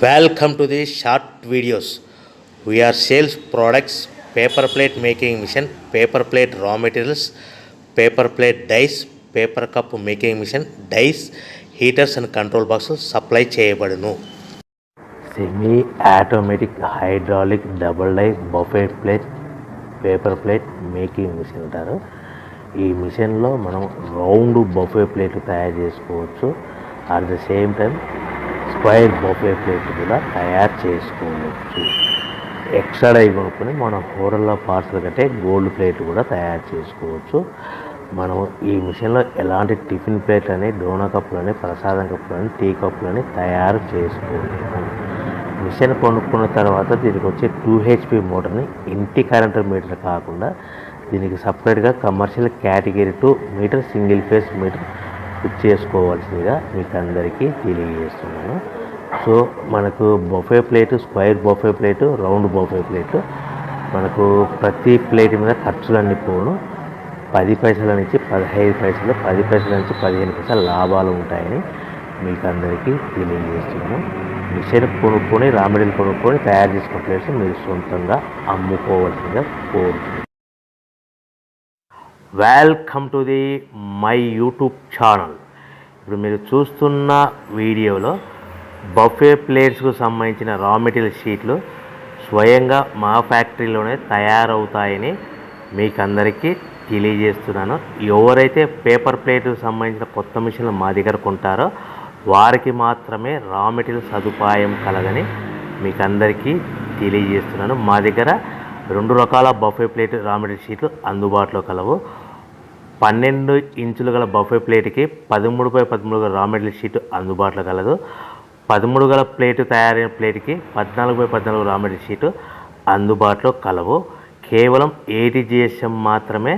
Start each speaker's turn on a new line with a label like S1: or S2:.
S1: Welcome to the short videos. We are sales products, paper plate making machine, paper plate raw materials, paper plate dies, paper cup making machine, dies, heaters and control boxes supply చేయబడును. Semi automatic hydraulic double die buffet plate paper plate making machine అంటారు. ఈ మిషన్లో మనం round buffet plate తయారు చేసుకోవచ్చు. At the same time square buffet plate కూడా తయారు చేసుకోవచ్చు. ఎక్స్ట్రా డై కొనుక్కొని మనం కూరల్లో పార్సల్ కంటే గోల్డ్ ప్లేట్ కూడా తయారు చేసుకోవచ్చు. మనం ఈ మిషన్లో ఎలాంటి టిఫిన్ ప్లేట్లని, డోనా కప్పులని, ప్రసాదం కప్పులని, టీ కప్పులని తయారు చేసుకోవచ్చు. మిషన్ కొనుక్కున్న తర్వాత దీనికి వచ్చే 2HP మోటార్ని ఇంటి కరెంటు మీటర్ కాకుండా దీనికి సపరేట్గా commercial category 2 meter single phase meter fit చేసుకోవాల్సిందిగా మీకు అందరికీ తెలియజేస్తున్నాను. సో మనకు buffet plate, square buffet plate, round buffet plate, మనకు ప్రతి ప్లేట్ మీద ఖర్చులన్నీ పోను 10 పైసల నుంచి 15 పైసలు, 10 పైసల నుంచి 15 పైసలు లాభాలు ఉంటాయని మీకు అందరికీ తెలియజేస్తున్నాను. మిషన్ కొనుక్కొని, రా మెటీరియల్ కొనుక్కొని తయారు చేసుకున్న ప్లేట్స్ మీరు సొంతంగా అమ్ముకోవాల్సిందిగా కోరుతున్నాను. Welcome to the my YouTube channel. ఇప్పుడు మీరు చూస్తున్న వీడియోలో బఫే ప్లేట్స్కు సంబంధించిన రా మెటీరియల్ షీట్లు స్వయంగా మా ఫ్యాక్టరీలోనే తయారవుతాయని మీకు అందరికీ తెలియజేస్తున్నాను. ఎవరైతే పేపర్ ప్లేట్కు సంబంధించిన కొత్త మిషన్లు మా దగ్గర కొంటారో వారికి మాత్రమే రా మెటీరియల్ సదుపాయం కలదని మీకు అందరికీ తెలియజేస్తున్నాను. మా దగ్గర 2 రకాల బఫే ప్లేట్ రా మెటీరియల్ షీట్లు అందుబాటులో కలవు. 12 ఇంచులు గల బఫే ప్లేట్కి 13x13 గల రా మెటీరియల్ షీట్ అందుబాటులో కలదు. 13 గల ప్లేటు తయారైన ప్లేట్కి 14x14 రా మెటీరియల్ షీటు అందుబాటులో కలవు. కేవలం ATGSM మాత్రమే